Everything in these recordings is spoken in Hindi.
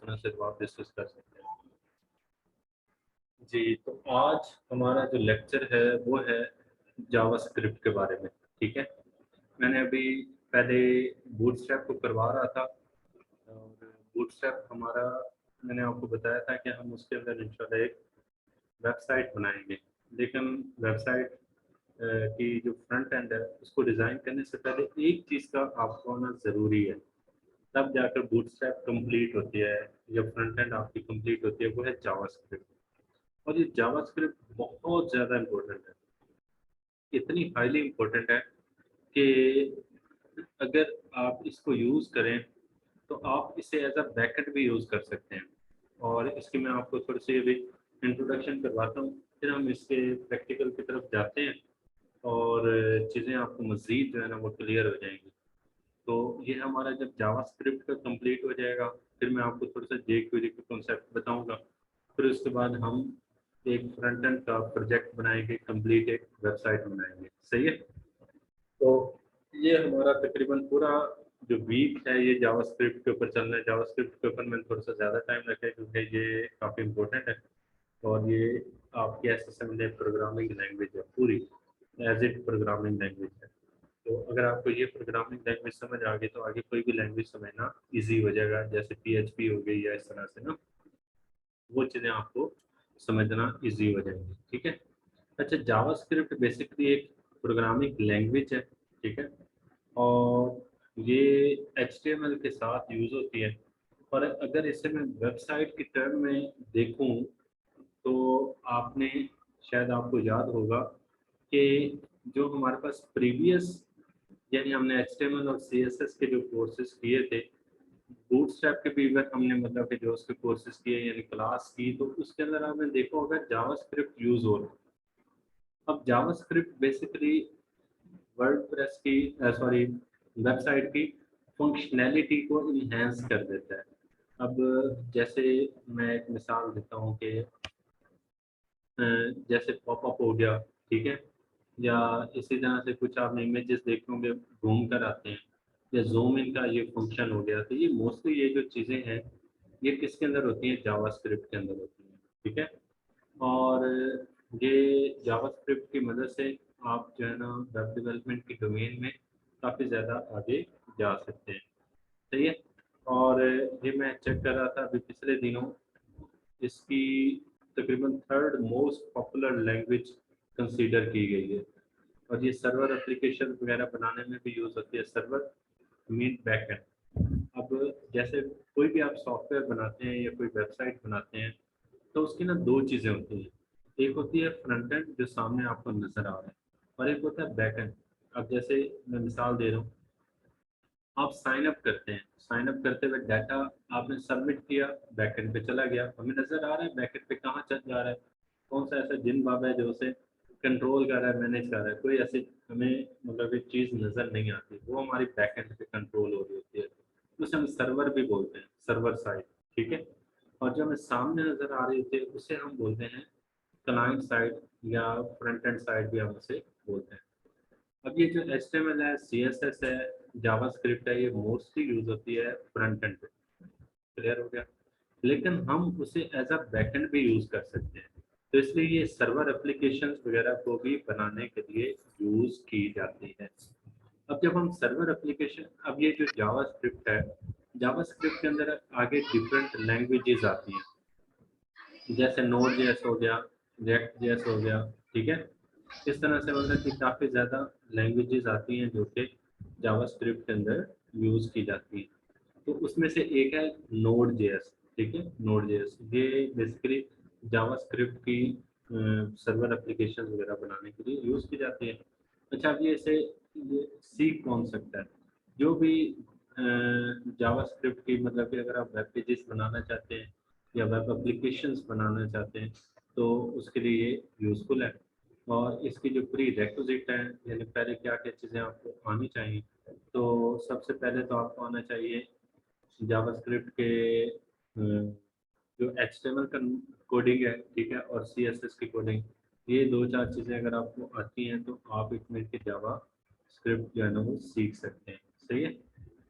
अपने से जवाब डिस्कस कर सकते हैं। जी, तो आज हमारा जो लेक्चर है वो है जावास्क्रिप्ट के बारे में, ठीक है। मैंने अभी पहले बूटस्ट्रैप को करवा रहा था और बूटस्ट्रैप हमारा, मैंने आपको बताया था कि हम उसके अंदर इंशाल्लाह एक वेबसाइट बनाएंगे। लेकिन वेबसाइट की जो फ्रंट एंड है उसको डिज़ाइन करने से पहले एक चीज़ का आपको आना ज़रूरी है, तब जाकर बूटस्ट्रैप कंप्लीट होती है या फ्रंट एंड आपकी कंप्लीट होती है, वो है जावास्क्रिप्ट। और ये जावास्क्रिप्ट बहुत ज़्यादा इम्पोर्टेंट है, इतनी हाईली इम्पोर्टेंट है कि अगर आप इसको यूज़ करें तो आप इसे एज अ बैकएंड भी यूज़ कर सकते हैं। और इसकी मैं आपको थोड़ी सी अभी इंट्रोडक्शन करवाता हूँ, फिर हम इसके प्रैक्टिकल की तरफ जाते हैं और चीज़ें आपको मज़ीद जो है ना वो क्लियर हो जाएंगी। तो ये हमारा जब जावास्क्रिप्ट का कंप्लीट हो जाएगा, फिर मैं आपको थोड़ा सा जेक्वेरी का कॉन्सेप्ट बताऊंगा। फिर उसके बाद हम एक फ्रंट एंड का प्रोजेक्ट बनाएंगे, कंप्लीट एक वेबसाइट बनाएंगे। सही है। तो ये हमारा तकरीबन पूरा जो वीक है ये जावास्क्रिप्ट के ऊपर चलना है। जावास्क्रिप्ट के ऊपर मैंने थोड़ा सा ज़्यादा टाइम रखा है क्योंकि ये काफ़ी इम्पोर्टेंट है और ये आपकी ऐसे समझे प्रोग्रामिंग लैंग्वेज है पूरी, एज इट प्रोग्रामिंग लैंग्वेज है। तो अगर आपको ये प्रोग्रामिंग लैंग्वेज समझ आ गई तो आगे कोई भी लैंग्वेज समझना इजी हो जाएगा, जैसे पीएचपी हो गई या इस तरह से ना, वो चीज़ें आपको समझना इजी हो जाएंगी। ठीक है। अच्छा, जावास्क्रिप्ट बेसिकली एक प्रोग्रामिंग लैंग्वेज है, ठीक है। और ये एचटीएमएल के साथ यूज़ होती है। और अगर इसे मैं वेबसाइट की टर्म में देखूं तो आपने, शायद आपको याद होगा कि जो हमारे पास प्रीवियस, यानी हमने एचटीएमएल और सीएसएस के जो कोर्सेज किए थे, बूटस्ट्रैप के भी इवन हमने मतलब कि जो उसके कोर्सेज किए यानी क्लास की, तो उसके अंदर आपने देखा होगा जावास्क्रिप्ट यूज हो रहा है। अब जावास्क्रिप्ट बेसिकली वर्डप्रेस की, सॉरी, वेबसाइट की फंक्शनैलिटी को इन्हेंस कर देता है। अब जैसे मैं एक मिसाल देता हूँ कि जैसे पॉपअप हो गया, ठीक है, या इसी तरह से कुछ आपने इमेजेस देखे होंगे घूम कर आते हैं, या जूम इन का ये फंक्शन हो गया। तो ये मोस्टली ये जो चीज़ें हैं ये किसके अंदर होती हैं, जावास्क्रिप्ट के अंदर होती हैं। ठीक है। और ये जावास्क्रिप्ट की मदद से आप जो है ना वेब डेवलपमेंट की डोमेन में काफ़ी ज़्यादा आगे जा सकते हैं। सही है। और ये मैं चेक कर रहा था अभी पिछले दिनों, इसकी तकरीबन third most popular language consider की गई है। और ये सर्वर एप्लीकेशन वगैरह बनाने में भी यूज़ होती है। Server mean backend. अब जैसे कोई भी आप सॉफ्टवेयर बनाते हैं या कोई वेबसाइट बनाते हैं तो उसकी ना दो चीज़ें होती हैं। एक होती है फ्रंट एंड जो सामने आपको नज़र आ रहा है, और एक होता है बैक एंड। अब जैसे मैं मिसाल दे रहा हूँ, आप साइन अप करते हैं, साइन अप करते हुए डाटा आपने सबमिट किया, बैकएंड पे चला गया, हमें नज़र आ रहा है बैकएंड पे कहाँ चल जा रहा है, कौन सा ऐसा जिन बाबा है जो उसे कंट्रोल कर रहा है, मैनेज कर रहा है। कोई ऐसी हमें मतलब एक चीज़ नज़र नहीं आती, वो हमारी बैकएंड पे कंट्रोल हो रही होती है। उसे हम सर्वर भी बोलते हैं, सर्वर साइड। ठीक है। और जो हमें सामने नज़र आ रही होती है उसे हम बोलते हैं क्लाइंट साइड, या फ्रंट एंड साइड भी हम उसे बोलते हैं। अब ये जो HTML है, CSS है, जावास्क्रिप्ट है, ये मोस्टली यूज होती है फ्रंट एंड पे। क्लियर हो गया। लेकिन हम उसे एज अ बैकएंड भी यूज कर सकते हैं, तो इसलिए ये सर्वर एप्लीकेशंस वगैरह को भी बनाने के लिए यूज की जाती है। अब जब हम सर्वर एप्लीकेशन, अब ये जो जावास्क्रिप्ट है, जावास्क्रिप्ट के अंदर आगे डिफरेंट लैंग्वेजेस आती हैं, जैसे नोड जेएस हो गया, रिएक्ट जेएस हो गया। ठीक है। इस तरह से मतलब कि काफ़ी ज़्यादा लैंग्वेजेस आती हैं जो कि जावास्क्रिप्ट के अंदर यूज़ की जाती हैं। तो उसमें से एक है नोड जेएस। ठीक है। नोड जेएस ये बेसिकली जावास्क्रिप्ट की सर्वर एप्लीकेशन वगैरह बनाने के लिए यूज़ की जाती है। अच्छा, अब ये सीख कौन सकता है, जो भी जावास्क्रिप्ट की, मतलब कि अगर आप वेब पेजेस बनाना चाहते हैं या वेब एप्लीकेशंस बनाना चाहते हैं तो उसके लिए ये यूज़फुल है। और इसकी जो प्री रेक्विजिट है, यानी पहले क्या क्या चीज़ें आपको आनी चाहिए, तो सबसे पहले तो आपको आना चाहिए जावास्क्रिप्ट के जो एचटीएमएल का कोडिंग है, ठीक है, और सीएसएस की कोडिंग। ये दो चार चीज़ें अगर आपको आती हैं तो आप एक मिनट के जावा स्क्रिप्ट जो है ना वो सीख सकते हैं। सही है।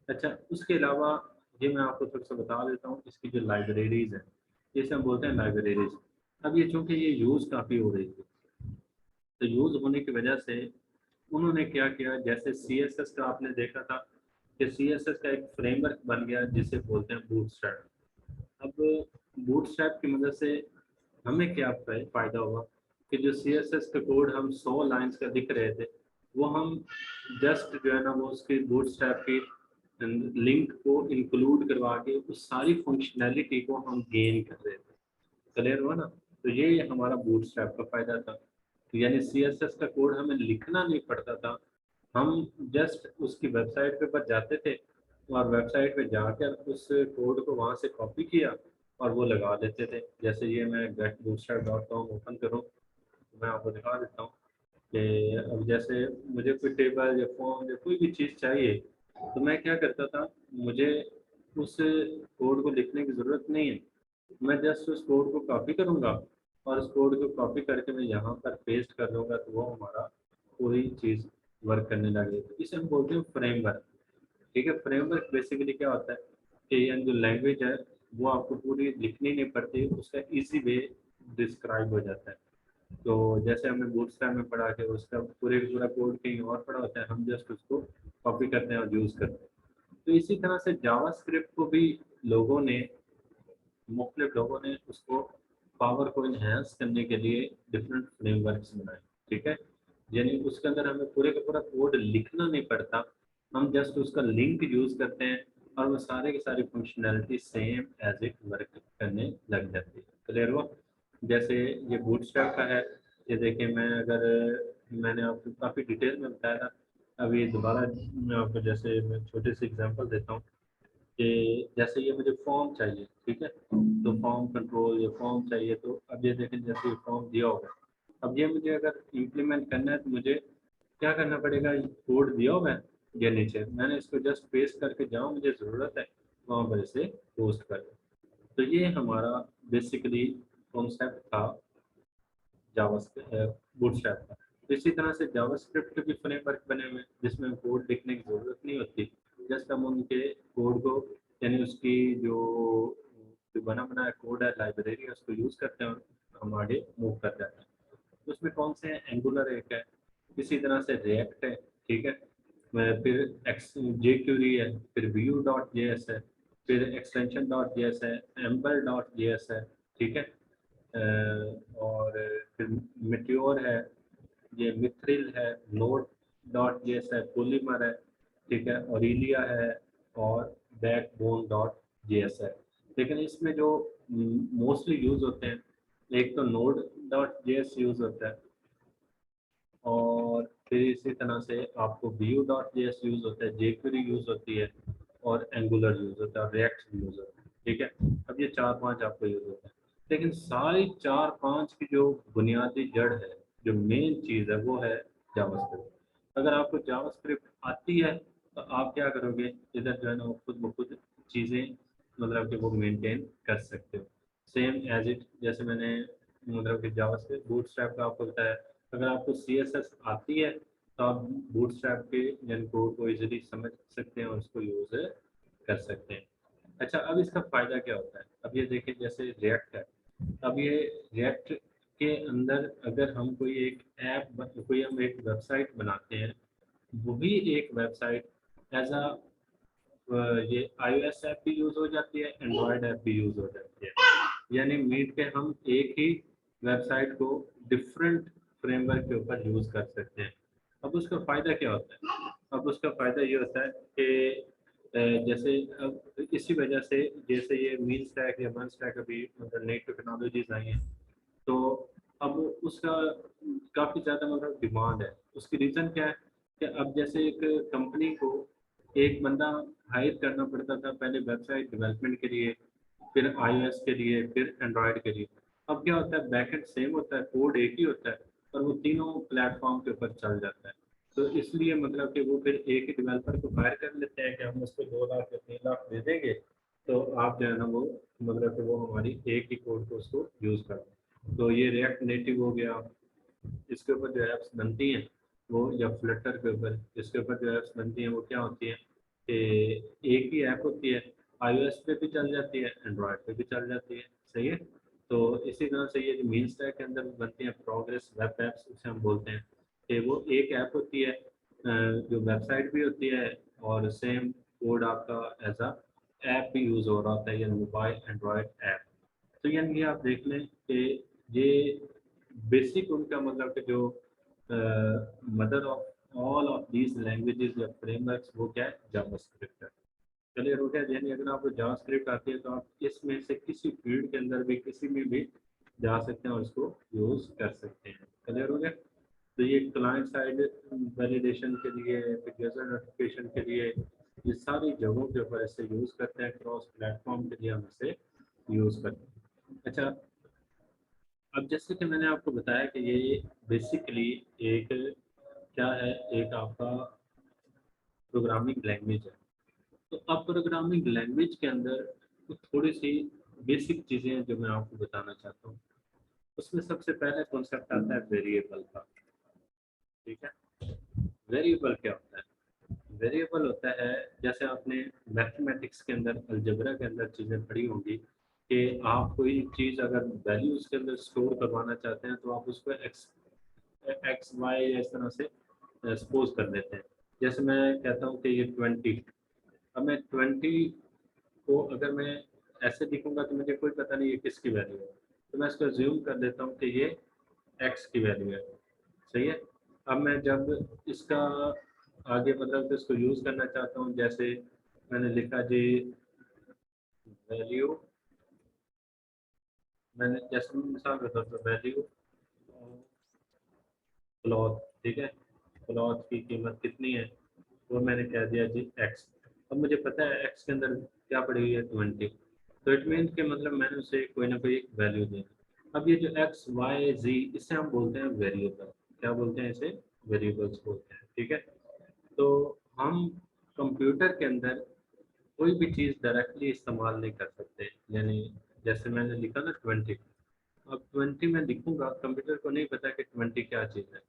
अच्छा, उसके अलावा ये मैं आपको थोड़ा सा बता देता हूँ। इसकी जो लाइब्रेरीज हैं, जैसे हम बोलते हैं लाइब्रेरीज, अब ये चूँकि ये यूज़ काफ़ी हो रही थी, तो यूज़ होने की वजह से उन्होंने क्या किया, जैसे CSS का आपने देखा था कि CSS का एक फ्रेमवर्क बन गया जिसे बोलते हैं बूटस्ट्रैप। अब बूटस्ट्रैप की मदद से हमें क्या फ़ायदा हुआ कि जो CSS का कोड हम 100 लाइंस का दिख रहे थे, वो हम जस्ट जो है ना वो उसके बूटस्ट्रैप की लिंक को इंक्लूड करवा के उस सारी फंक्शनैलिटी को हम गेन कर रहे थे। क्लियर हुआ ना? तो ये हमारा बूटस्ट्रैप का फ़ायदा था। तो यानी CSS का कोड हमें लिखना नहीं पड़ता था, हम जस्ट उसकी वेबसाइट पे बस जाते थे और वेबसाइट पे जाकर उस कोड को वहाँ से कॉपी किया और वो लगा देते थे। जैसे ये मैं getbootstrap.com ओपन करूँ, तो मैं आपको दिखा देता हूँ कि अब जैसे मुझे कोई टेबल या फॉर्म या कोई भी चीज़ चाहिए, तो मैं क्या करता था, मुझे उस कोड को लिखने की ज़रूरत नहीं है। मैं जस्ट उस कोड को कॉपी करूँगा और उस कोड को कॉपी करके मैं यहाँ पर पेस्ट कर दूँगा, तो वो हमारा पूरी चीज़ वर्क करने लगेगी। तो इसे हम बोलते हैं फ्रेमवर्क। ठीक है, फ्रेमवर्क बेसिकली क्या होता है कि यानी जो लैंग्वेज है वो आपको पूरी लिखनी नहीं पड़ती, उसका ईजी वे डिस्क्राइब हो जाता है। तो जैसे हमने बूटस्ट्रैप में पढ़ा कि उसका पूरा कोड कहीं और पड़ा होता है, हम जस्ट उसको कॉपी करते हैं और यूज़ करते हैं। तो इसी तरह से जावास्क्रिप्ट को भी लोगों ने मुख्तलिफ लोगों ने उसको पावर को इन्हेंस करने के लिए डिफरेंट फ्रेमवर्क्स बनाए। ठीक है, यानी उसके अंदर हमें पूरे का पूरा कोड लिखना नहीं पड़ता, हम जस्ट उसका लिंक यूज़ करते हैं और वो सारे की सारी functionality same as it work करने लग जाती है। क्लियर हुआ? जैसे ये बूटस्ट्रैप का है, ये देखिए, मैंने आपको काफ़ी डिटेल में बताया था। अभी दोबारा मैं आपको जैसे मैं छोटे से एग्जांपल देता हूँ कि जैसे ये मुझे फॉर्म चाहिए, ठीक है, तो फॉर्म कंट्रोल या फॉर्म चाहिए, तो अब ये देखें जैसे ये फॉर्म दिया होगा, अब ये मुझे अगर इम्प्लीमेंट करना है तो मुझे क्या करना पड़ेगा, कोड दिया हुआ है ये नीचे, मैंने इसको जस्ट पेस्ट करके जहाँ मुझे ज़रूरत है वहाँ पर इसे पोस्ट कर दूँ। तो ये हमारा बेसिकली कॉन्सेप्ट था बूटस्ट्रैप का। तो इसी तरह से जावास्क्रिप्ट के भी फ्रेमवर्क बने हुए हैं जिसमें कोड लिखने की ज़रूरत नहीं होती, जस्ट हम उनके कोड को यानी उसकी जो जो बना बनाया कोड है, लाइब्रेरी है, उसको यूज़ करते हैं और हम आगे मूव कर जाते हैं। तो उसमें कौन से हैं, एंगुलर एक है, इसी तरह से रिएक्ट है, ठीक है, फिर एक्स जे क्यूरी है, फिर व्यू डॉट जे एस है, फिर एक्सटेंशन डॉट जे एस है, एम्बल डॉट जे एस है, ठीक है, और फिर मिट्योर है, ये मिथ्रिल है, नोड डॉट जेएस है, पॉलीमर है, ठीक है, ऑरिलिया है और बैकबोन डॉट जेएस है। लेकिन इसमें जो मोस्टली यूज होते हैं, एक तो नोड डॉट जेएस यूज होता है और फिर इसी तरह से आपको व्यू डॉट जेएस यूज होता है, जेक्वेरी यूज होती है और एंगुलर यूज होता है और रिएक्ट यूज होता है। ठीक है, अब ये 4-5 आपको यूज होता है, लेकिन सारी 4-5 की जो बुनियादी जड़ है, जो मेन चीज़ है, वो है जावास्क्रिप्ट। अगर आपको जावास्क्रिप्ट आती है तो आप क्या करोगे, इधर जो है ना वो खुद ब खुद चीज़ें मतलब कि वो मेंटेन कर सकते हो सेम एज इट। जैसे मैंने मतलब कि जावास्क्रिप्ट बूटस्ट्रैप का आपको बताया, अगर आपको CSS आती है तो आप बूटस्ट्रैप के जन कोड को इजीली समझ सकते हैं और उसको यूज़ कर सकते हैं। अच्छा, अब इसका फ़ायदा क्या होता है? अब ये देखिए जैसे रिएक्ट है, अब ये रिएक्ट के अंदर अगर हम कोई हम एक वेबसाइट बनाते हैं, वो भी एक वेबसाइट एज अ ये iOS ऐप भी यूज़ हो जाती है, एंड्रॉयड ऐप भी यूज़ हो जाती है। यानी मीट के हम एक ही वेबसाइट को डिफरेंट फ्रेमवर्क के ऊपर यूज़ कर सकते हैं। अब उसका फ़ायदा क्या होता है? अब उसका फ़ायदा ये होता है कि जैसे अब इसी वजह से जैसे ये मीन स्टैक या वन स्टैक अभी मतलब नई टेक्नोलॉजीज आई हैं, तो अब उसका काफ़ी ज़्यादा मतलब डिमांड है। उसकी रीज़न क्या है कि अब जैसे एक कंपनी को एक बंदा हायर करना पड़ता था पहले वेबसाइट डेवलपमेंट के लिए, फिर iOS के लिए, फिर एंड्रॉयड के लिए। अब क्या होता है, बैकएंड सेम होता है, कोड एक ही होता है और वो तीनों प्लेटफॉर्म के ऊपर चल जाता है। तो इसलिए मतलब कि वो फिर एक ही डेवलपर को हायर कर लेते हैं कि हम उसको 2 लाख या 3 लाख दे देंगे, तो आप जो है ना वो मतलब कि वो हमारी एक ही कोड को उसको यूज़ कर लें। तो ये रिएक्ट नेटिव हो गया, इसके ऊपर जो ऐप्स बनती हैं वो, या फ्लटर के ऊपर इसके ऊपर जो ऐप्स बनती हैं वो क्या होती हैं कि एक ही ऐप होती है, iOS पे भी चल जाती है, एंड्रॉयड पे भी चल जाती है, सही है। तो इसी तरह से ये जो मीन स्टैक के अंदर बनती है प्रोग्रेस वेब एप्स, उसे हम बोलते हैं कि वो एक ऐप होती है जो वेबसाइट भी होती है, और सेम कोड आपका एज अ ऐप भी यूज़ हो रहा होता है, या मोबाइल एंड्रॉयड ऐप। तो यानी ये आप देख लें कि ये बेसिक उनका मतलब कि जो mother of all of these languages या फ्रेमवर्क्स वो क्या है, जावास्क्रिप्ट है। चलिए हो गया, यानी अगर आपको जावास्क्रिप्ट आती है तो आप इसमें से किसी फील्ड के अंदर भी किसी में भी जा सकते हैं और इसको यूज़ कर सकते हैं। क्लियर हो गया। तो ये क्लाइंट साइड वैलिडेशन के लिए, फिर यूजर नोटिफिकेशन के लिए, ये सारी जगहों के ऊपर इसे यूज़ करते हैं, क्रॉस प्लेटफॉर्म के लिए हम इसे यूज़ करते हैं। अच्छा, अब जैसे कि मैंने आपको बताया कि ये बेसिकली एक क्या है, एक आपका प्रोग्रामिंग लैंग्वेज है। तो अब प्रोग्रामिंग लैंग्वेज के अंदर कुछ थोड़ी सी बेसिक चीज़ें हैं जो मैं आपको बताना चाहता हूँ। उसमें सबसे पहले कॉन्सेप्ट आता है वेरिएबल का। ठीक है, वेरिएबल क्या होता है? वेरिएबल होता है, जैसे आपने मैथमेटिक्स के अंदर, अलजेब्रा के अंदर चीज़ें पढ़ी होंगी कि आप कोई चीज़ अगर वैल्यू उसके अंदर स्टोर करवाना चाहते हैं तो आप उसको एक्स एक्स वाई इस तरह से सपोज कर देते हैं। जैसे मैं कहता हूँ कि ये 20, अब मैं 20 को अगर मैं ऐसे लिखूंगा तो मुझे कोई पता नहीं ये किसकी वैल्यू है, तो मैं इसको ज्यूम कर देता हूँ कि ये एक्स की वैल्यू है, सही है। अब मैं जब इसका आगे मतलब कि इसको यूज़ करना चाहता हूँ, जैसे मैंने लिखा जी वैल्यू, मैंने जैसे मिसाल बता दो वैल्यू क्लॉथ, ठीक है, क्लॉथ की कीमत कितनी है, वो मैंने कह दिया जी एक्स। अब मुझे पता है एक्स के अंदर क्या पड़ी हुई है 20, तो इट मीन के मतलब मैंने उसे कोई ना कोई वैल्यू दी। अब ये जो एक्स वाई जी, इसे हम बोलते हैं वेरिएबल। क्या बोलते हैं इसे? वेरिएबल्स बोलते हैं, ठीक है। तो हम कंप्यूटर के अंदर कोई भी चीज़ डायरेक्टली इस्तेमाल नहीं कर सकते, यानी जैसे मैंने लिखा ना 20, अब 20 में लिखूंगा, कंप्यूटर को नहीं पता कि 20 क्या चीज़ है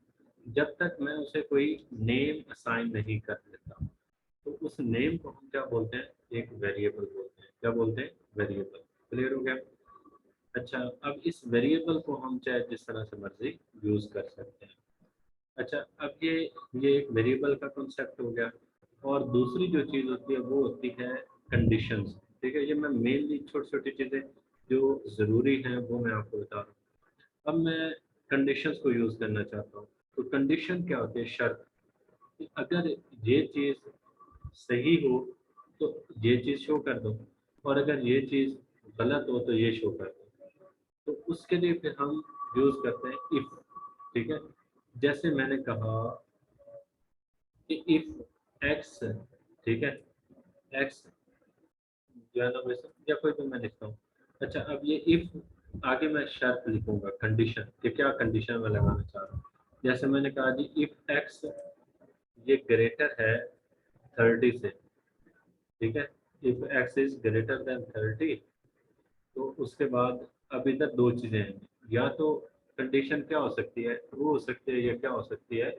जब तक मैं उसे कोई नेम असाइन नहीं कर देता। तो उस नेम को हम क्या बोलते हैं? एक वेरिएबल बोलते हैं। क्या बोलते हैं? वेरिएबल। क्लियर हो गया। अच्छा, अब इस वेरिएबल को हम चाहे जिस तरह से मर्जी यूज कर सकते हैं। अच्छा, अब ये एक वेरिएबल का कॉन्सेप्ट हो गया। और दूसरी जो चीज़ होती है वो होती है कंडीशंस। ठीक है, ये मैं मेनली छोटी छोटी चीज़ें जो ज़रूरी हैं वो मैं आपको बता रहा हूँ। अब मैं कंडीशंस को यूज़ करना चाहता हूँ। तो कंडीशन क्या होती है? शर्त। कि अगर ये चीज़ सही हो तो ये चीज़ शो कर दो, और अगर ये चीज़ गलत हो तो ये शो कर दो। तो उसके लिए फिर हम यूज़ करते हैं इफ़। ठीक है, जैसे मैंने कहा कि इफ़ एक्स, ठीक है, एक्स जो है ना वैसे, या कोई भी मैं लिखता हूँ। अच्छा, अब ये इफ़ आगे मैं शर्त लिखूंगा, कंडीशन, कि क्या कंडीशन मैं लगाना चाह रहा हूँ। जैसे मैंने कहा जी इफ़ एक्स ये ग्रेटर है 30 से, ठीक है, if x is greater than 30, तो उसके बाद अब इधर दो चीज़ें हैं, या तो कंडीशन क्या हो सकती है? ट्रू हो सकती है, या क्या हो सकती है?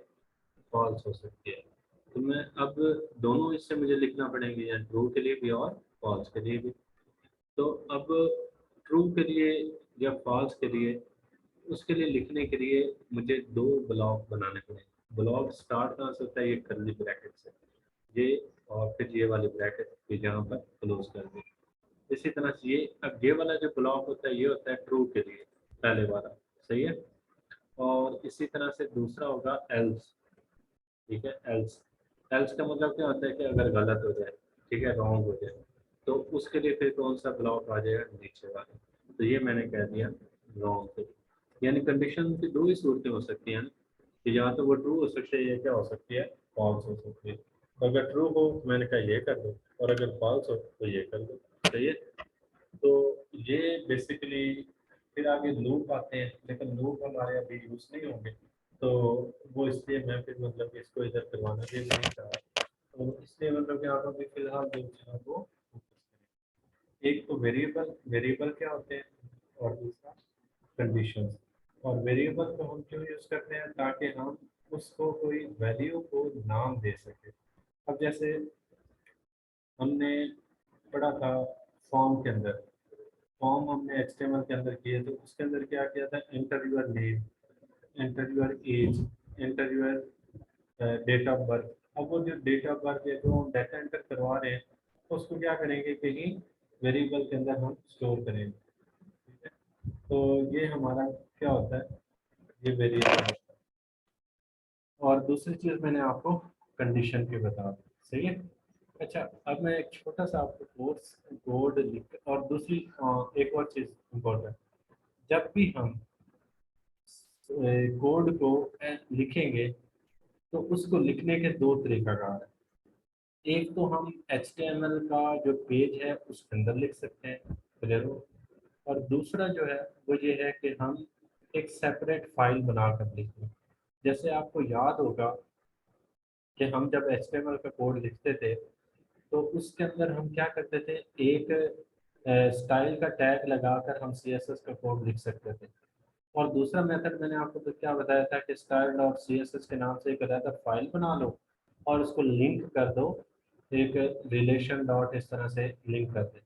फॉल्स हो सकती है। तो मैं अब दोनों इससे मुझे लिखना पड़ेंगे, या ट्रू के लिए भी और फॉल्स के लिए भी। तो अब ट्रू के लिए या फॉल्स के लिए, उसके लिए लिखने के लिए मुझे दो ब्लॉक बनाने पड़ेंगे। ब्लॉक स्टार्ट कहाँ से होता है? ये कर्ली ब्रैकेट से, ये, और फिर ये वाली ब्रैकेट फिर यहाँ पर क्लोज कर दी। इसी तरह से ये, अब ये वाला जो ब्लॉक होता है ये होता है ट्रू के लिए, पहले वाला, सही है। और इसी तरह से दूसरा होगा एल्स। ठीक है, एल्स। एल्स का मतलब क्या होता है कि अगर गलत हो जाए, ठीक है, रॉन्ग हो जाए, तो उसके लिए फिर कौन सा ब्लॉक आ जाएगा? नीचे वाला। तो ये मैंने कह दिया रॉन्ग के लिए। यानी कंडीशन की दो ही सूरतें हो सकती हैं, कि या तो वो ट्रू हो सकती है, या क्या हो सकती है? फॉल्स हो सकती है। तो अगर ट्रू हो तो मैंने कहा ये कर दो, और अगर फॉल्स हो तो ये कर दो, सही है। तो ये बेसिकली, फिर आगे लूप आते हैं, लेकिन लूप हमारे अभी यूज़ नहीं होंगे, तो वो इसलिए मैं फिर मतलब इसको इधर करवाना भी नहीं चाह रहा। तो इसलिए मतलब कि आप अभी फिलहाल जो है वो एक तो वेरिएबल, वेरिएबल क्या होते हैं, और दूसरा कंडीशंस। और वेरिएबल को हम क्यों यूज़ करते हैं? ताकि हम उसको कोई वैल्यू को नाम दे सके। अब जैसे हमने पढ़ा था फॉर्म के अंदर। फॉर्म हमने एचटीएमएल के अंदर किए, तो उसके अंदर क्या किया था, enter your name, enter your age, enter your date of birth. अब वो जो डेट ऑफ बर्थ है जो हम डाटा एंटर करवा रहे हैं, तो उसको क्या करेंगे, कहीं वेरिएबल के अंदर हम स्टोर करेंगे। ठीक है, तो ये हमारा क्या होता है, ये वेरिएबल होता है। और दूसरी चीज़ मैंने आपको कंडीशन की बता दी, सही है। अच्छा, अब मैं एक छोटा सा आपको कोर्स कोड लिख, और दूसरी एक और चीज़ इम्पोर्टेंट, जब भी हम कोड को लिखेंगे, तो उसको लिखने के दो तरीकाकार है। एक तो हम HTML का जो पेज है उसके अंदर लिख सकते हैं, क्लियर हो। और दूसरा जो है वो ये है कि हम एक सेपरेट फाइल बनाकर लिखें। जैसे आपको याद होगा कि हम जब HTML का कोड लिखते थे, तो उसके अंदर हम क्या करते थे, एक स्टाइल का टैग लगाकर हम CSS का कोड लिख सकते थे। और दूसरा मेथड मैंने आपको तो क्या बताया था कि स्टाइल डॉट CSS के नाम से एक अलग फाइल बना लो और उसको लिंक कर दो, एक रिलेशन डॉट इस तरह से लिंक कर दे।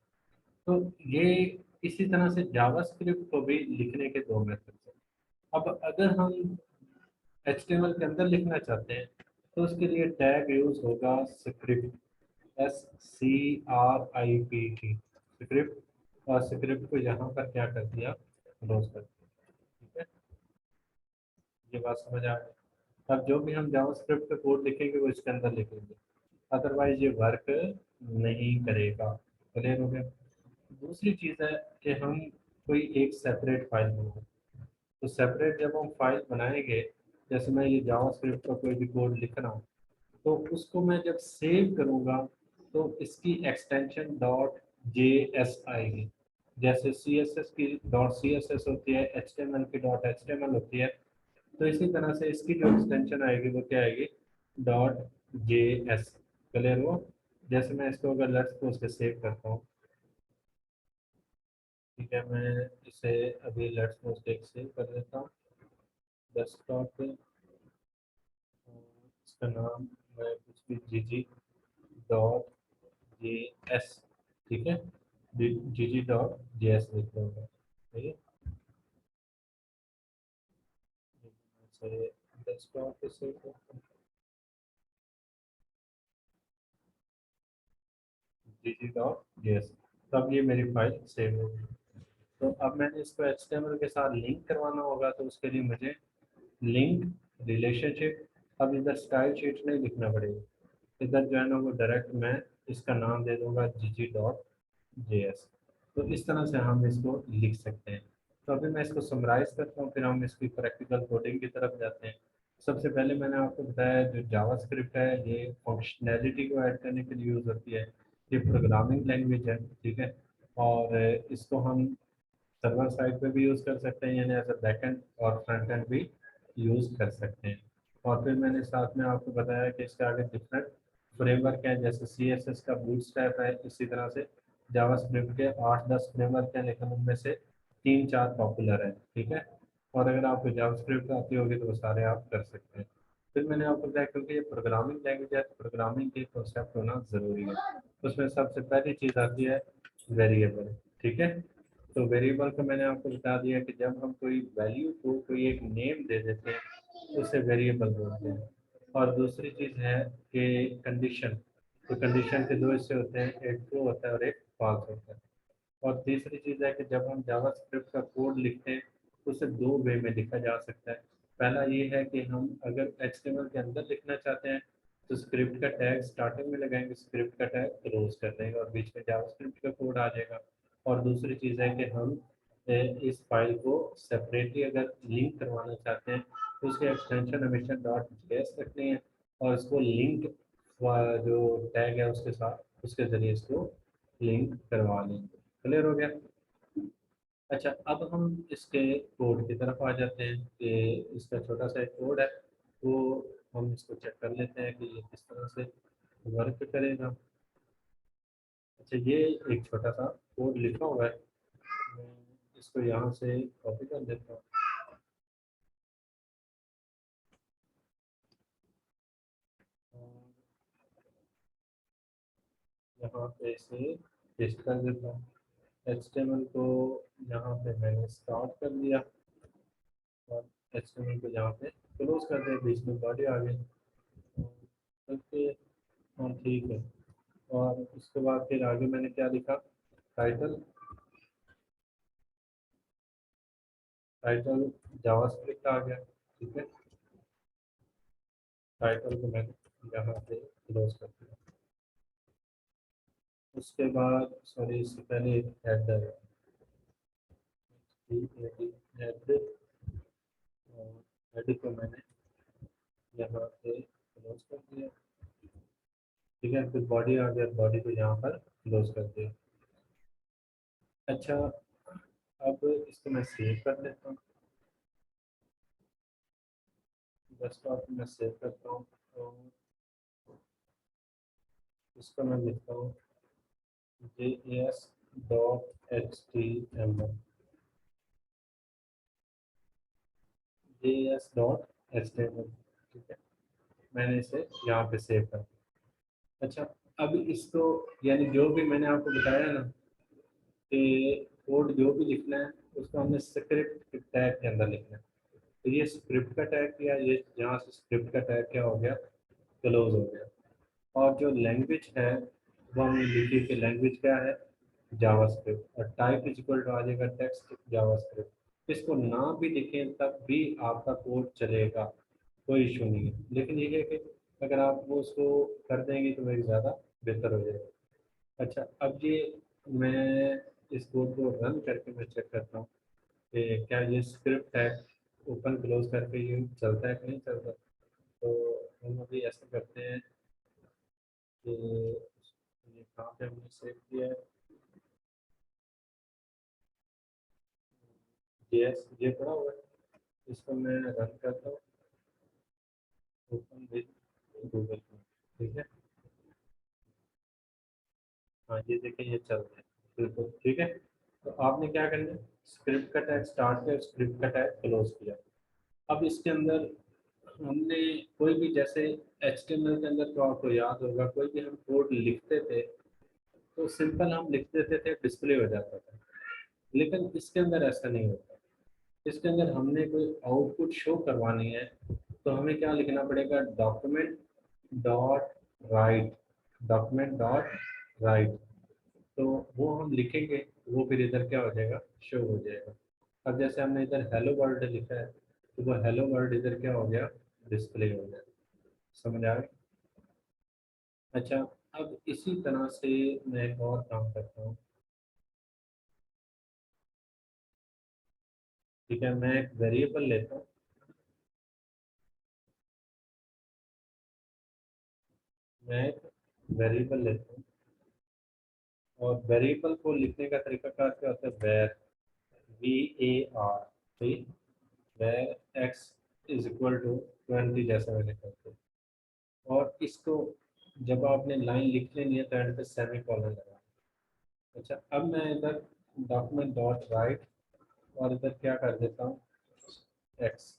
तो ये इसी तरह से जावास्क्रिप्ट को भी लिखने के दो मेथड हैं। अब अगर हम HTML के अंदर लिखना चाहते हैं, तो उसके लिए टैग यूज होगा स्क्रिप्ट, SCRIPT, स्क्रिप्ट। और स्क्रिप्ट को यहाँ पर क्या कर दिया, क्लोज कर दिया। ठीक है, ये बात समझ आ गई। अब जो भी हम जावास्क्रिप्ट का कोड लिखेंगे वो इसके अंदर लिखेंगे, अदरवाइज ये वर्क नहीं करेगा। क्लियर हो गया। दूसरी चीज़ है कि हम कोई एक सेपरेट फाइल बनाएं। तो सेपरेट जब हम फाइल बनाएंगे, जैसे मैं ये जावास्क्रिप्ट का कोई भी कोड लिख रहा हूँ, तो उसको मैं जब सेव करूँगा, तो इसकी एक्सटेंशन डॉट जे एस आएगी। जैसे सी एस एस की डॉट सी एस एस होती है, HTML की डॉट HTML होती है, तो इसी तरह से इसकी जो एक्सटेंशन आएगी वो क्या आएगी, डॉट जे एस। क्लियर हो। जैसे मैं इसको अगर लेट्स सपोज के सेव करता हूँ, ठीक है, मैं इसे अभी लेट्स सपोज के सेव कर देता हूँ डेस्कटॉप पे। इसका नाम मैं कुछ भी जीजी डॉट जे एस, ठीक है, जीजी डॉट जे एस लिख दूँगा। ठीक है, डेस्कटॉप पे सेव करता हूँ, जीजी डॉट जे एस। तो अब ये मेरी फाइल सेव हो गई। तो अब मैंने इसको HTML के साथ लिंक करवाना होगा, तो उसके लिए मुझे लिंक रिलेशनशिप, अब इधर स्टाइल शीट नहीं लिखना पड़ेगा, इधर जो है ना वो डायरेक्ट मैं इसका नाम दे दूंगा जीजी डॉट जे एस। तो इस तरह से हम इसको लिख सकते हैं। तो अभी मैं इसको समराइज करता हूँ, फिर हम इसकी प्रैक्टिकल कोडिंग की तरफ जाते हैं। सबसे पहले मैंने आपको बताया जो जावास्क्रिप्ट है ये फंक्शनैलिटी को ऐड करने के लिए यूज़ होती है। ये प्रोग्रामिंग लैंग्वेज है, ठीक है। और इसको हम सर्वर साइड पे भी यूज़ कर सकते हैं, यानी एज अ बैकएंड, और फ्रंट एंड भी यूज़ कर सकते हैं। और फिर मैंने साथ में आपको बताया कि इसके आगे डिफरेंट फ्रेमवर्क हैं, जैसे CSS का बूटस्ट्रैप है, इसी तरह से जावास्क्रिप्ट के 8-10 फ्रेमवर्क हैं, लेकिन उनमें से 3-4 पॉपुलर हैं, ठीक है। और अगर आपको जावास्क्रिप्ट आती होगी तो वो सारे आप कर सकते हैं। फिर मैंने आपको बताया क्योंकि ये प्रोग्रामिंग लैंग्वेज है, तो प्रोग्रामिंग के कॉन्सेप्ट होना ज़रूरी है। उसमें सबसे पहली चीज़ आती है वेरिएबल, ठीक है। तो वेरिएबल का मैंने आपको बता दिया कि जब हम कोई वैल्यू को कोई एक नेम दे देते हैं, उसे वेरिएबल बोलते हैं। और दूसरी चीज़ है कि कंडीशन, तो कंडीशन के दो हिस्से होते हैं, एक ट्रू होता है और एक फॉल्स होता है। और तीसरी चीज़ है कि जब हम जावास्क्रिप्ट का कोड लिखते हैं, तो उसे दो वे में लिखा जा सकता है। पहला ये है कि हम अगर HTML के अंदर लिखना चाहते हैं, तो स्क्रिप्ट का टैग स्टार्टिंग में लगाएंगे, स्क्रिप्ट का टैग क्लोज कर देंगे और बीच में जावास्क्रिप्ट का कोड आ जाएगा। और दूसरी चीज़ है कि हम इस फाइल को सेपरेटली अगर लिंक करवाना चाहते हैं, तो उसके एक्सटेंशन हमेशा डॉट जेएस रखनी है, और इसको लिंक जो टैग है उसके साथ, उसके ज़रिए इसको लिंक करवा लेंगे। क्लियर हो गया। अच्छा, अब हम इसके कोड की तरफ आ जाते हैं कि इसका छोटा सा एक कोड है, वो हम इसको चेक कर लेते हैं कि ये किस तरह से वर्क करेगा। अच्छा, ये एक छोटा सा कोड लिखा हुआ है, मैं इसको यहाँ से कॉपी कर देता हूँ। और यहाँ पे इसे पेस्ट कर देता हूँ। HTML को यहाँ पे मैंने स्टार्ट कर दिया और HTML को यहाँ पे क्लोज कर दिया, बीच में बॉडी आ गई। ओके, हाँ ठीक है। और उसके बाद फिर आगे मैंने क्या लिखा, टाइटल, टाइटल जावास्क्रिप्ट आ गया, ठीक है। टाइटल को मैंने यहाँ पे क्लोज कर दिया। उसके बाद सॉरी, इससे पहले एक हेडर है, हेड, और हेड को मैंने यहाँ पे क्लोज कर दिया, ठीक है। फिर बॉडी आ गया, बॉडी को यहाँ पर क्लोज कर दिया। अच्छा, अब इसको मैं सेव कर लेता हूँ, डेस्कटॉप में सेव करता हूँ। तो इसको मैं लिखता हूँ JS.html, JS.html, ठीक है। मैंने इसे यहाँ पे सेव कर दिया। अच्छा, अब इसको, यानी जो भी मैंने आपको बताया ना कि कोड जो भी लिखना है उसको हमने स्क्रिप्ट टैग के अंदर लिखना है। तो ये स्क्रिप्ट का टैग किया, ये यहाँ से स्क्रिप्ट का टैग क्या हो गया, क्लोज हो गया। और जो लैंग्वेज है वो हमने लिखी कि लैंग्वेज क्या है, जावास्क्रिप्ट, और टाइप इज इक्वल टू आ जाएगा टेक्स्ट जावास्क्रिप्ट। इसको ना भी लिखें तब भी आपका कोड चलेगा, कोई इशू नहीं है। लेकिन ये है कि अगर आप वो उसको कर देंगे तो मेरी ज़्यादा बेहतर हो जाएगा। अच्छा, अब ये मैं इस कोड को रन करके मैं चेक करता हूँ कि क्या ये स्क्रिप्ट है ओपन क्लोज करके ये चलता है कि नहीं चलता। तो हम अभी ऐसा करते हैं कि ये कहाँ पे हमने सेव किया है, ये पड़ा हुआ है, इसको मैं रन करता हूँ, ओपन विद गूगल, ठीक है। हाँ, ये देखिए ये चल रहा है, बिल्कुल ठीक है। तो आपने क्या करना है, स्क्रिप्ट का टैग स्टार्ट किया, स्क्रिप्ट का टैग क्लोज किया। अब इसके अंदर हमने कोई भी, जैसे HTML के अंदर तो आपको याद होगा, कोई भी हम कोड लिखते थे तो सिंपल हम लिख देते थे, डिस्प्ले हो जाता था। लेकिन इसके अंदर ऐसा नहीं होता। इसके अंदर हमने कोई आउटपुट शो करवानी है तो हमें क्या लिखना पड़ेगा, document dot right, document dot right. तो वो हम लिखेंगे, वो फिर इधर क्या हो जाएगा, शो हो जाएगा। अब जैसे हमने इधर हेलो वर्ल्ड लिखा है तो वो हेलो वर्ल्ड इधर क्या हो गया, डिस्प्ले हो गया। समझ आ गई। अच्छा, अब इसी तरह से मैं एक और काम करता हूँ, ठीक है। मैं एक वेरिएबल लेता हूँ, मैं एक वेरिएबल लेता हूँ, और वेरिएबल को लिखने का तरीका क्या होता है, वेर, VAR, ठीक, var X is equal to 20, जैसा मैंने करते हैं। और इसको जब आपने लाइन लिख लेनी है तो एंड पे सेमी कॉलन लगा। अच्छा, अब मैं इधर डॉक्यूमेंट डॉट राइट, और इधर क्या कर देता हूँ, एक्स,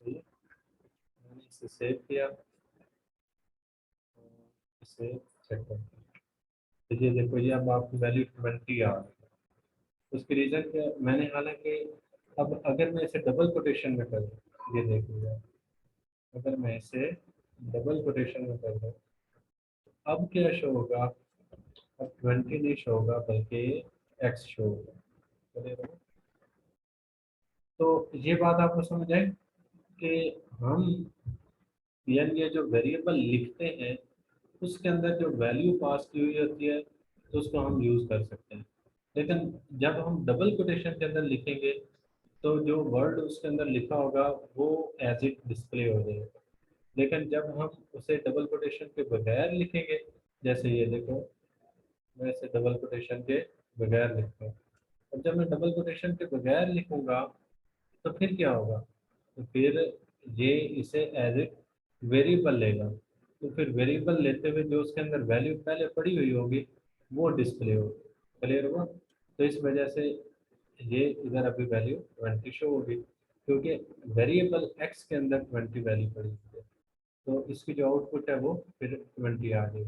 ठीक है। मैंने इसे सेव किया, इसे चेक करते हैं। तो ये देखो, ये अब आपकी वैल्यू 20 आ रही है। उसकी रीज़न क्या, मैंने हालांकि, अब अगर मैं इसे डबल कोटेशन में कर दूँ, ये देखिएगा, अगर मैं इसे डबल कोटेशन में कर दूँ, अब क्या शो होगा, अब 20 नहीं शो होगा बल्कि एक्स शो होगा। चलिए, तो ये बात आपको समझ आए कि हम, यानी ये जो वेरिएबल लिखते हैं उसके अंदर जो वैल्यू पास की हुई होती है तो उसको हम यूज़ कर सकते हैं। लेकिन जब हम डबल कोटेशन के अंदर लिखेंगे तो जो वर्ड उसके अंदर लिखा होगा वो एज इट डिस्प्ले हो जाएगा। लेकिन जब हम उसे डबल कोटेशन के बगैर लिखेंगे, जैसे ये देखो, मैं इसे डबल कोटेशन के बगैर लिखता हूँ। और जब मैं डबल कोटेशन के बगैर लिखूंगा तो फिर क्या होगा, तो फिर ये इसे एज ए वेरिएबल लेगा। तो फिर वेरिएबल लेते हुए जो उसके अंदर वैल्यू पहले पड़ी हुई होगी वो डिस्प्ले होगी। क्लियर हुआ। तो इस वजह से ये इधर अभी वैल्यू 20 शो होगी, क्योंकि वेरिएबल एक्स के अंदर 20 वैल्यू पड़ी हुई है। तो इसकी जो आउटपुट है वो फिर 20 आ गई।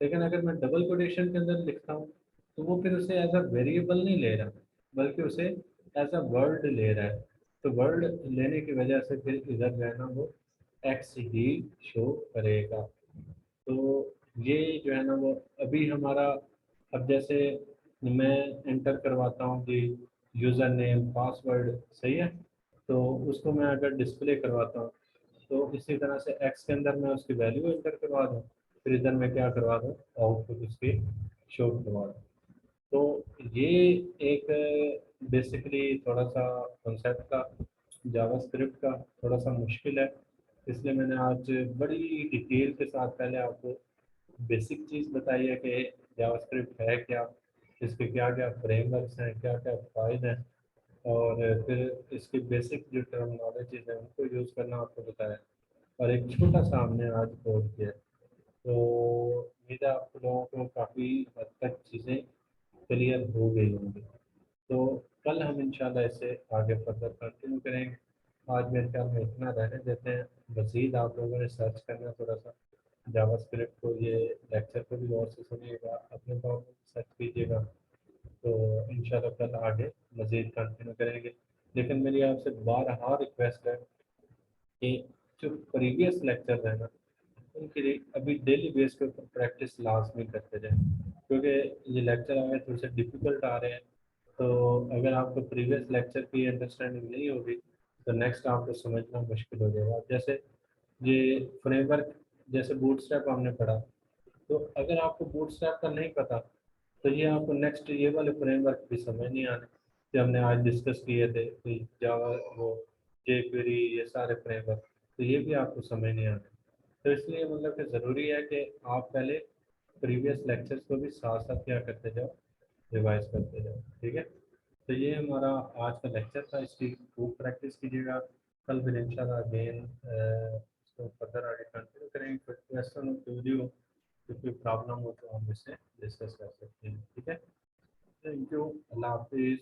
लेकिन अगर मैं डबल कोटेशन के अंदर लिखता हूँ तो वो फिर उसे एज अ वेरिएबल नहीं ले रहा, बल्कि उसे एज अ वर्ड ले रहा है। तो वर्ड लेने की वजह से फिर इधर जो है ना वो एक्स ही शो करेगा। तो ये जो है ना वो अभी हमारा, अब जैसे मैं एंटर करवाता हूँ कि यूज़र नेम पासवर्ड सही है, तो उसको मैं अगर डिस्प्ले करवाता हूँ तो इसी तरह से एक्स के अंदर मैं उसकी वैल्यू एंटर करवा दूँ, फिर इधर मैं क्या करवा दूँ, आउटपुट उसकी शो करवा दूँ। तो ये एक बेसिकली थोड़ा सा कॉन्सेप्ट का, जावास्क्रिप्ट का थोड़ा सा मुश्किल है, इसलिए मैंने आज बड़ी डिटेल के साथ पहले आपको बेसिक चीज़ बताई है कि जावास्क्रिप्ट है क्या, इसके क्या क्या फ्रेमवर्क्स हैं, क्या क्या फाइल हैं, और फिर इसकी बेसिक जो टर्मिनोलॉजीज है उनको यूज़ करना आपको बताया, और एक छोटा सा हमने आज कोड किया। तो उम्मीद है आप लोगों को काफ़ी हद तक चीज़ें क्लियर हो गई होंगी। तो कल हम इंशाल्लाह इसे आगे फर्दर कंटिन्यू करेंगे। आज मेरे ख्याल में इतना रहने देते हैं। मज़ीद आप लोगों ने सर्च करना थोड़ा सा जावास्क्रिप्ट को, ये लेक्चर को भी गौर से सुनिएगा, अपने तौर पर सर्च कीजिएगा। तो इंशाल्लाह कल आगे मज़ीद कंटिन्यू करेंगे। लेकिन मेरी आपसे बारहा रिक्वेस्ट है कि जो प्रीवियस लेक्चर है ना उनके लिए अभी डेली बेस के ऊपर प्रैक्टिस लाजमी करते जाएं, क्योंकि ये लेक्चर आए थोड़े से डिफ़िकल्ट आ रहे हैं। तो अगर आपको प्रीवियस लेक्चर की अंडरस्टैंडिंग नहीं होगी तो नेक्स्ट आपको समझना मुश्किल हो जाएगा। जैसे ये फ्रेमवर्क, जैसे बूटस्ट्रैप हमने पढ़ा, तो अगर आपको बूटस्ट्रैप का नहीं पता तो ये आपको नेक्स्ट ये वाले फ्रेमवर्क भी समझ नहीं आने जो हमने आज डिस्कस किए थे कि जावा, वो जेक्वेरी, ये सारे फ्रेमवर्क, तो ये भी आपको समझ नहीं आने। तो इसलिए मतलब कि ज़रूरी है कि आप पहले प्रीवियस लेक्चर्स को भी साथ साथ क्या करते जाओ, रिवाइज करते जाओ, ठीक है। तो ये हमारा आज का लेक्चर था, इसकी खूब प्रैक्टिस कीजिएगा। कल फिर इंशाल्लाह अगेन इसको फर्दर आगे कंटिन्यू करेंगे। कोई क्वेश्चन हो, क्वेरी हो, तो कोई प्रॉब्लम हो तो हम इससे डिस्कस कर सकते हैं, ठीक है। Thank you. अल्लाह हाफिज़।